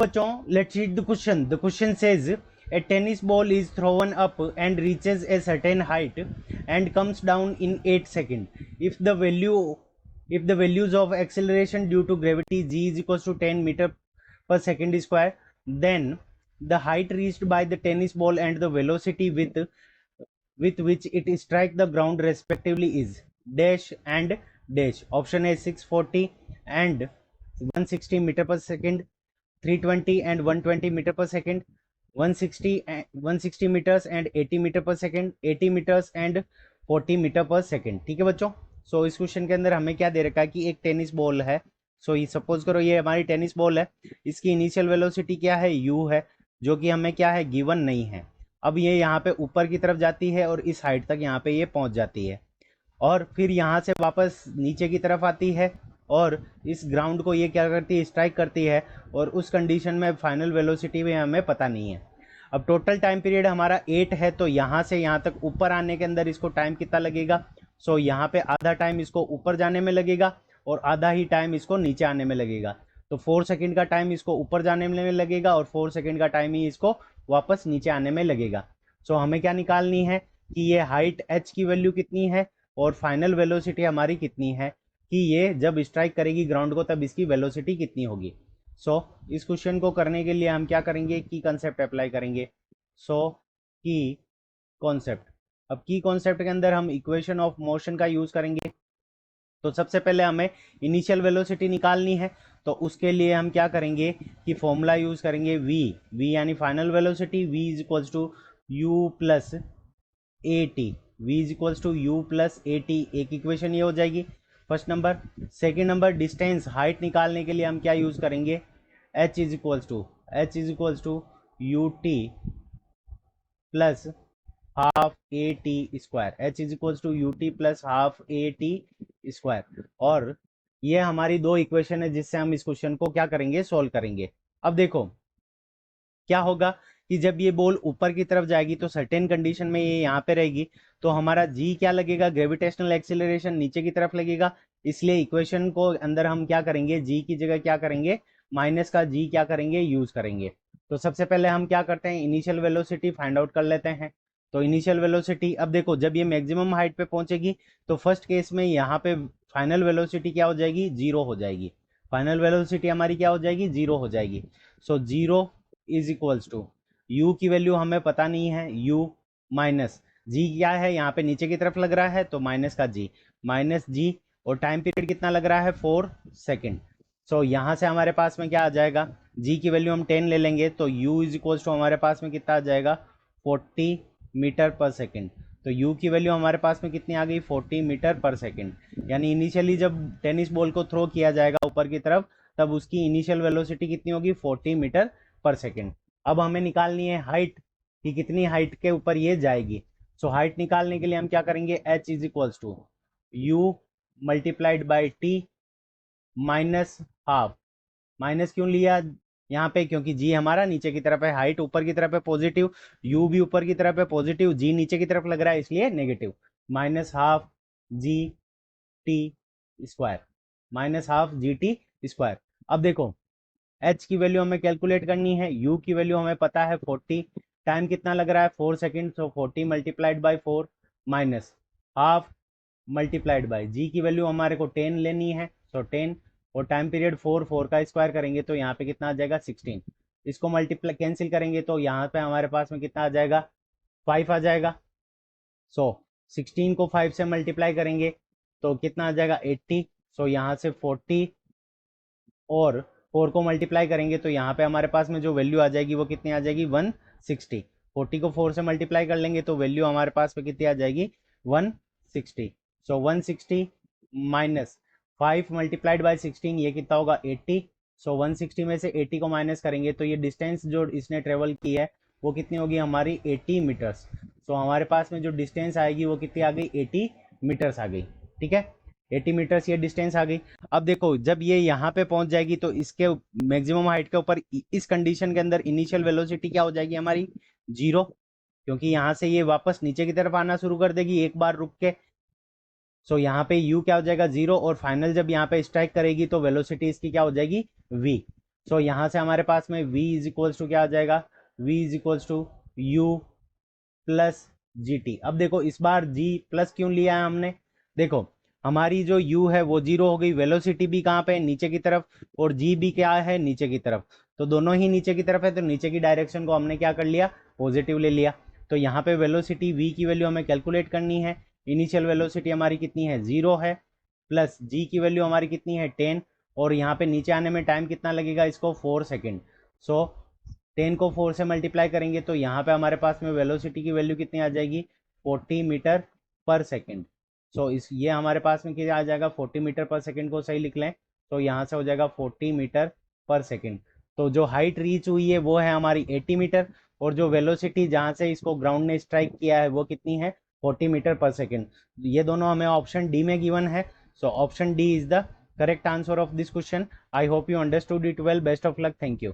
बच्चों, let's read the question. The question says a tennis ball is thrown up and reaches a certain height and comes down in 8 seconds. If the values of acceleration due to gravity g is equals to 10 meter per second square, then the height reached by the tennis ball and the velocity with which it strike the ground respectively is dash and dash. Option A 640 and 160 meter per second, 320 and 120 meter per second, 160 meters and 80 metre पर second, 80 metres and 40 metre पर second. ठीक है बच्चों। सो इस question के अंदर हमें क्या दे रखा है कि एक टेनिस बॉल है। सो ये सपोज करो ये हमारी टेनिस बॉल है, इसकी इनिशियल वेलोसिटी क्या है, यू है, जो कि हमें क्या है, गिवन नहीं है। अब ये यहाँ पे ऊपर की तरफ जाती है और इस हाइट तक यहाँ पे ये पहुँच जाती है और फिर यहाँ से वापस नीचे की तरफ आती है और इस ग्राउंड को ये क्या करती है, स्ट्राइक करती है। और उस कंडीशन में फाइनल वेलोसिटी भी हमें पता नहीं है। अब टोटल टाइम पीरियड हमारा 8 है, तो यहाँ से यहाँ तक ऊपर आने के अंदर इसको टाइम कितना लगेगा। सो यहाँ पे आधा टाइम इसको ऊपर जाने में लगेगा और आधा ही टाइम इसको नीचे आने में लगेगा। तो 4 सेकंड का टाइम इसको ऊपर जाने में लगेगा और 4 सेकंड का टाइम ही इसको वापस नीचे आने में लगेगा। सो हमें क्या निकालनी है कि ये हाइट h की वैल्यू कितनी है और फाइनल वेलोसिटी हमारी कितनी है, कि ये जब स्ट्राइक करेगी ग्राउंड को तब इसकी वेलोसिटी कितनी होगी। सो इस क्वेश्चन को करने के लिए हम क्या करेंगे, की कंसेप्ट अप्लाई करेंगे। सो की कॉन्सेप्ट, अब की कॉन्सेप्ट के अंदर हम इक्वेशन ऑफ मोशन का यूज करेंगे। तो सबसे पहले हमें इनिशियल वेलोसिटी निकालनी है, तो उसके लिए हम क्या करेंगे कि फॉर्मूला यूज करेंगे v यानी final velocity, v is equals to u plus a t, v is equals to u plus a t. एक इक्वेशन ये हो जाएगी first number. Second number distance, height निकालने के लिए हम क्या यूज करेंगे, h is equals to u t plus half a t square, h is equals to u t plus half a t square. और ये हमारी दो इक्वेशन है जिससे हम इस क्वेश्चन को क्या करेंगे, सोल्व करेंगे। अब देखो क्या होगा कि जब ये बॉल ऊपर की तरफ जाएगी तो सर्टेन कंडीशन में ये यहाँ पे रहेगी, तो हमारा जी क्या लगेगा, ग्रेविटेशनल एक्सीलरेशन नीचे की तरफ लगेगा। इसलिए इक्वेशन को अंदर हम क्या करेंगे, जी की जगह क्या करेंगे, माइनस का जी क्या करेंगे, यूज करेंगे। तो सबसे पहले हम क्या करते हैं, इनिशियल वेलोसिटी फाइंड आउट कर लेते हैं। तो इनिशियल वेलोसिटी, अब देखो जब ये मैक्सिमम हाइट पे पहुंचेगी तो फर्स्ट केस में यहाँ पे फाइनल वेलोसिटी क्या हो जाएगी, जीरो हो जाएगी। फाइनल वेलोसिटी हमारी क्या हो जाएगी, जीरो हो जाएगी। So zero is equals to, u की वैल्यू हमें पता नहीं है, u माइनस जी क्या है, यहाँ पे नीचे की तरफ लग रहा है तो माइनस का जी, माइनस जी। और टाइम पीरियड कितना लग रहा है, 4 सेकेंड। सो यहाँ से हमारे पास में क्या आ जाएगा, जी की वैल्यू हम 10 ले लेंगे तो u इज इक्वल्स टू हमारे पास में कितना आ जाएगा, 40 मीटर पर सेकेंड। तो u की वैल्यू हमारे पास में कितनी आ गई, 40 मीटर पर सेकेंड। यानी इनिशियली जब टेनिस बॉल को थ्रो किया जाएगा ऊपर की तरफ तब उसकी इनिशियल वेलोसिटी कितनी होगी, 40 मीटर पर सेकेंड। अब हमें निकालनी है हाइट, कि कितनी हाइट के ऊपर ये जाएगी। सो हाइट निकालने के लिए हम क्या करेंगे, h is equals to u multiplied by t minus half. Minus क्यों लिया यहाँ पे, क्योंकि जी हमारा नीचे की तरफ है, हाइट ऊपर की तरफ है पॉजिटिव, यू भी ऊपर की तरफ है पॉजिटिव, जी नीचे की तरफ लग रहा है इसलिए negative. Minus half G T square, minus half G T square. अब देखो h की वैल्यू हमें कैलकुलेट करनी है, u की वैल्यू हमें पता है 40, टाइम कितना लग रहा है 4 second, so 40 multiplied by 4 minus half multiplied by g की वैल्यू हमारे को 10 लेनी है, सो 10 और टाइम पीरियड 4 का स्क्वायर करेंगे तो यहाँ पे कितना आ जाएगा, 16। इसको मल्टीप्लाई कैंसिल करेंगे तो यहाँ पे हमारे पास में कितना आ जाएगा, 5 आ जाएगा। सो 16 को 5 से मल्टीप्लाई करेंगे तो कितना आ जाएगा, 80। सो यहाँ से 40 और 4 को मल्टीप्लाई करेंगे तो यहाँ पे हमारे पास में जो वैल्यू आ जाएगी वो कितनी आ जाएगी, 160। 40 को 4 से मल्टीप्लाई कर लेंगे तो वैल्यू हमारे पास में कितनी आ जाएगी, 160। सो 160 माइनस 5 मल्टीप्लाइड बाई 16 ये कितना होगा, 80। सो 160 में से 80 को माइनस करेंगे तो ये डिस्टेंस जो इसने ट्रेवल की है वो कितनी होगी हमारी, 80 मीटर्स। सो हमारे पास में जो डिस्टेंस आएगी वो कितनी आ गई, 80 मीटर्स आ गई। ठीक है, 80 मीटर्स ये डिस्टेंस आ गई। अब देखो जब ये यहाँ पे पहुंच जाएगी तो इसके मैक्सिमम हाइट के ऊपर इस कंडीशन के अंदर इनिशियल वेलोसिटी क्या हो जाएगी हमारी, जीरो, क्योंकि यहाँ से ये वापस नीचे की तरफ आना शुरू कर देगी एक बार रुक के। सो यहाँ पे u क्या हो जाएगा, जीरो, और फाइनल जब यहाँ पे स्ट्राइक करेगी तो वेलोसिटी इसकी क्या हो जाएगी, v। सो यहाँ से हमारे पास में v इज इक्वल्स टू क्या आ जाएगा, v is equals to u plus g t. अब देखो इस बार g प्लस क्यों लिया है हमने, देखो हमारी जो u है वो 0 हो गई, वेलोसिटी भी कहाँ पे है, नीचे की तरफ, और g भी क्या है, नीचे की तरफ, तो दोनों ही नीचे की तरफ है, तो नीचे की डायरेक्शन को हमने क्या कर लिया, पॉजिटिव ले लिया। तो यहाँ पे वेलोसिटी v की वैल्यू हमें कैलकुलेट करनी है। इनिशियल वेलोसिटी हमारी कितनी है, 0 है, प्लस g की वैल्यू हमारी कितनी है, 10, और यहाँ पे नीचे आने में टाइम कितना लगेगा इसको, 4 सेकेंड। सो 10 को 4 से मल्टीप्लाई करेंगे तो यहाँ पे हमारे पास में वेलोसिटी की वैल्यू कितनी आ जाएगी, 40 मीटर पर सेकेंड। सो इस ये हमारे पास में क्या आ जाएगा, 40 मीटर पर सेकेंड को सही लिख लें तो यहाँ से हो जाएगा 40 मीटर पर सेकेंड। तो जो हाइट रीच हुई है वो है हमारी 80 मीटर, और जो वेलोसिटी जहाँ से इसको ग्राउंड ने स्ट्राइक किया है वो कितनी है, 40 मीटर पर सेकेंड। ये दोनों हमें ऑप्शन डी में गिवन है। So option D is the correct answer of this question. I hope you understood it well. Best of luck. Thank you.